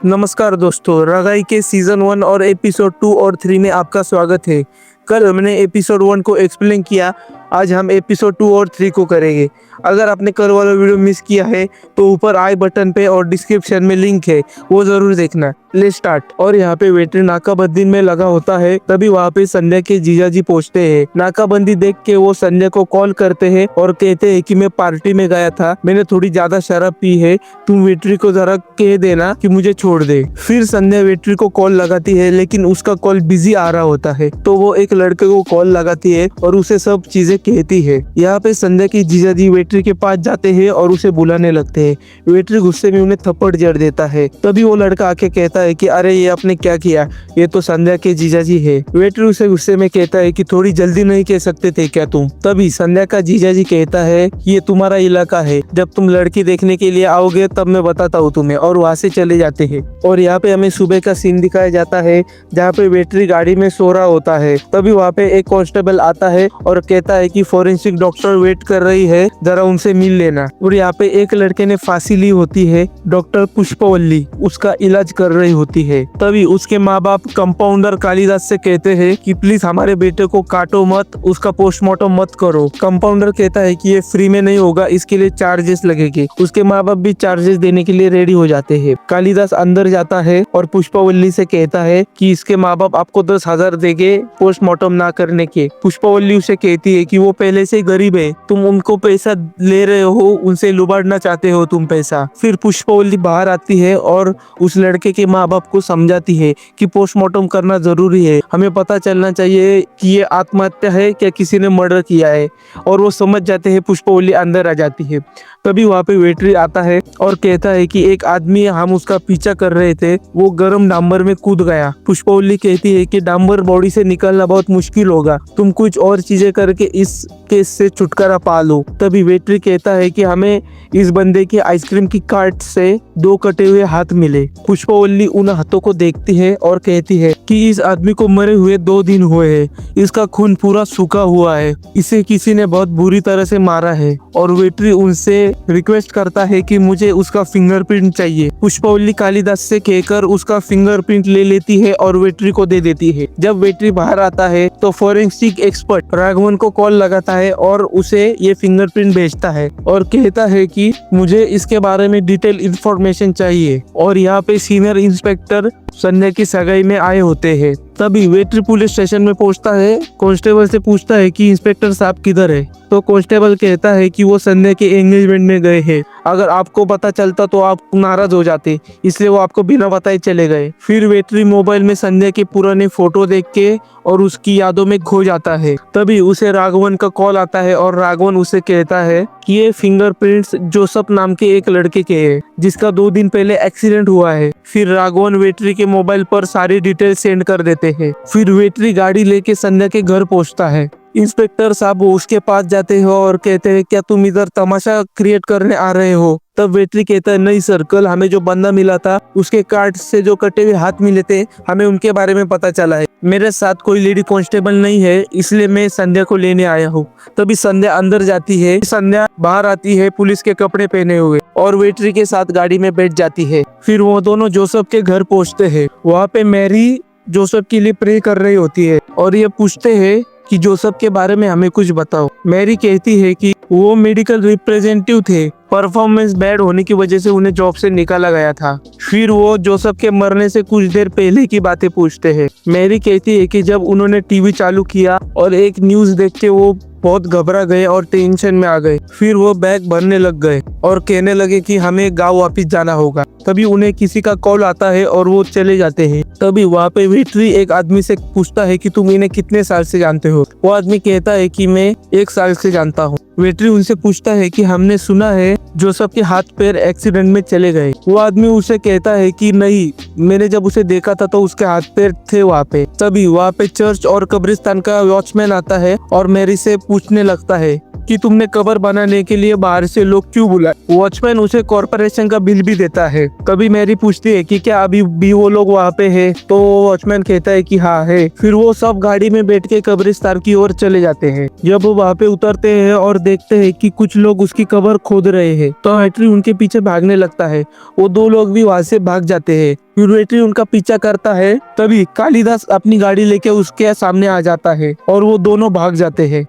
नमस्कार दोस्तों, रगाई के सीजन 1 और एपिसोड 2 और 3 में आपका स्वागत है। कल हमने एपिसोड 1 को एक्सप्लेन किया, आज हम एपिसोड 2 और 3 को करेंगे। अगर आपने कल वाला वीडियो मिस किया है तो ऊपर आई बटन पे और डिस्क्रिप्शन में लिंक है, वो जरूर देखना। Let's start. और यहाँ पे वेटरी नाकाबंदी में लगा होता है, तभी वहाँ पे संध्या के जीजाजी पहुँचते हैं। नाकाबंदी देख के वो संध्या को कॉल करते हैं और कहते हैं कि मैं पार्टी में गया था, मैंने थोड़ी ज्यादा शराब पी है, तुम वेटरी को जरा कह देना कि मुझे छोड़ दे। फिर संध्या वेटरी को कॉल लगाती है, लेकिन उसका कॉल बिजी आ रहा होता है, तो वो एक लड़के को कॉल लगाती है और उसे सब चीजें कहती है। यहाँ पे संध्या की जीजाजी वेटरी के पास जाते हैं और उसे बुलाने लगते हैं। वेटरी गुस्से में उन्हें थप्पड़ जड़ देता है। तभी वो लड़का आके कहता है कि अरे ये आपने क्या किया, ये तो संध्या के जीजाजी है। वेटरी उसे गुस्से में कहता है कि थोड़ी जल्दी नहीं कह सकते थे क्या तुम। तभी संध्या का जीजाजी कहता है कि ये तुम्हारा इलाका है, जब तुम लड़की देखने के लिए आओगे तब मैं बताता हूँ तुम्हें, और वहाँ से चले जाते हैं। और यहाँ पे हमें सुबह का सीन दिखाया जाता है, जहाँ पे वेटरी गाड़ी में सो रहा होता है। तभी वहाँ पे एक कांस्टेबल आता है और कहता है कि फॉरेंसिक डॉक्टर वेट कर रही है, जरा उनसे मिल लेना। और यहाँ पे एक लड़के ने फांसी ली होती है, डॉक्टर पुष्पवल्ली उसका इलाज कर रही होती है। तभी उसके माँ बाप कंपाउंडर कालिदास से कहते हैं कि प्लीज हमारे बेटे को काटो मत, उसका पोस्टमार्टम मत करो। कंपाउंडर कहता है कि ये फ्री में नहीं होगा, इसके लिए चार्जेस लगेंगे। उसके माँ बाप भी चार्जेस देने के लिए रेडी हो जाते हैं। कालिदास अंदर जाता है और पुष्पवल्ली से कहता है कि इसके माँ बाप आपको 10,000 देंगे पोस्टमार्टम ना करने के। पुष्पवल्ली उसे कहती है कि वो पहले से गरीब है, तुम उनको पैसा ले रहे हो, उनसे लुबाड़ना चाहते हो तुम पैसा। फिर पुष्पवल्ली बाहर आती है और उस लड़के के माँ बाप को समझाती है कि पोस्टमार्टम करना जरूरी है, हमें पता चलना चाहिए कि ये आत्महत्या है क्या किसी ने मर्डर किया है। और वो समझ जाते हैं। पुष्पवल्ली अंदर आ जाती है। तभी वहाँ पे वेटरी आता है और कहता है कि एक आदमी, हम उसका पीछा कर रहे थे, वो गर्म डांबर में कूद गया। पुष्पवल्ली कहती है कि डांबर बॉडी से निकलना बहुत मुश्किल होगा, तुम कुछ और चीजें करके इस केस से छुटकारा पा लो। तभी वेटरी कहता है कि हमें इस बंदे के आइसक्रीम की कार्ट से 2 कटे हुए हाथ मिले। पुष्पवल्ली उन हाथों को देखती है और कहती है कि इस आदमी को मरे हुए 2 दिन हुए हैं, इसका खून पूरा सूखा हुआ है, इसे किसी ने बहुत बुरी तरह से मारा है। और वेटरी उनसे रिक्वेस्ट करता है कि मुझे उसका फिंगरप्रिंट चाहिए। पुष्पवल्ली कालिदास से कहकर उसका फिंगरप्रिंट ले लेती है और वेटरी को दे देती है। जब वेटरी बाहर आता है तो फॉरेंसिक एक्सपर्ट राघवन को कॉल लगाता है और उसे ये फिंगरप्रिंट भेजता है और कहता है कि मुझे इसके बारे में डिटेल इंफॉर्मेशन चाहिए। और यहाँ पे सीनियर इंस्पेक्टर संध्या की सगाई में आए होते हैं। तभी वेटरी पुलिस स्टेशन में पहुंचता है, कांस्टेबल से पूछता है कि इंस्पेक्टर साहब किधर है। तो कांस्टेबल कहता है कि वो संध्या के एंगेजमेंट में गए हैं, अगर आपको पता चलता तो आप नाराज हो जाते, इसलिए वो आपको बिना बताए चले गए। फिर वेटरी मोबाइल में संध्या के पुराने फोटो देख के और उसकी यादों में खो जाता है। तभी उसे राघवन का कॉल आता है और राघवन उसे कहता है कि ये फिंगरप्रिंट्स जोसेफ नाम के एक लड़के के हैं, जिसका 2 दिन पहले एक्सीडेंट हुआ है। फिर राघवन वेटरी के मोबाइल पर सारी डिटेल सेंड कर देते हैं। फिर वेटरी गाड़ी लेके संध्या के घर पहुंचता है। इंस्पेक्टर साहब उसके पास जाते हो और कहते हैं क्या तुम इधर तमाशा क्रिएट करने आ रहे हो। तब वेटरी कहता है नहीं सर, कल हमें जो बंदा मिला था उसके कार्ड से जो कटे हुए हाथ मिले थे, हमें उनके बारे में पता चला है। मेरे साथ कोई लेडी कांस्टेबल नहीं है, इसलिए मैं संध्या को लेने आया हूँ। तभी संध्या अंदर जाती है। संध्या बाहर आती है पुलिस के कपड़े पहने हुए और वेटरी के साथ गाड़ी में बैठ जाती है। फिर वो दोनों जोसेफ के घर पहुँचते हैं। वहाँ पे मैरी जोसेफ के लिए प्रे कर रही होती है और ये पूछते हैं कि जोसेफ के बारे में हमें कुछ बताओ। मैरी कहती है कि वो मेडिकल रिप्रेजेंटेटिव थे, परफॉर्मेंस बैड होने की वजह से उन्हें जॉब से निकाला गया था। फिर वो जोसेफ के मरने से कुछ देर पहले की बातें पूछते हैं। मैरी कहती है कि जब उन्होंने टीवी चालू किया और एक न्यूज देख के वो बहुत घबरा गए और टेंशन में आ गए। फिर वो बैग भरने लग गए और कहने लगे कि हमें गांव वापस जाना होगा। तभी उन्हें किसी का कॉल आता है और वो चले जाते हैं। तभी वहाँ पे वेटरी एक आदमी से पूछता है कि तुम इन्हें कितने साल से जानते हो। वो आदमी कहता है कि मैं 1 साल से जानता हूँ। वेटरी उनसे पूछता है कि हमने सुना है जोसेफ के हाथ पैर एक्सीडेंट में चले गए। वो आदमी उसे कहता है कि नहीं, मैंने जब उसे देखा था तो उसके हाथ पैर थे वहाँ पे। तभी वहाँ पे चर्च और कब्रिस्तान का वॉचमैन आता है और मैरी से पूछने लगता है कि तुमने कबर बनाने के लिए बाहर से लोग क्यों बुलाए। वॉचमैन उसे कॉर्पोरेशन का बिल भी देता है। तभी मैरी पूछती है कि क्या अभी भी वो लोग वहाँ पे है, तो वॉचमैन कहता है कि हाँ है। फिर वो सब गाड़ी में बैठ के कब्रिस्तान की ओर चले जाते हैं। जब वो वहाँ पे उतरते हैं और देखते हैं कि कुछ लोग उसकी कबर खोद रहे हैं, तो वेट्री उनके पीछे भागने लगता है। वो दो लोग भी वहाँ से भाग जाते हैं। फिर वेट्री उनका पीछा करता है। तभी कालिदास अपनी गाड़ी लेके उसके सामने आ जाता है और वो दोनों भाग जाते हैं।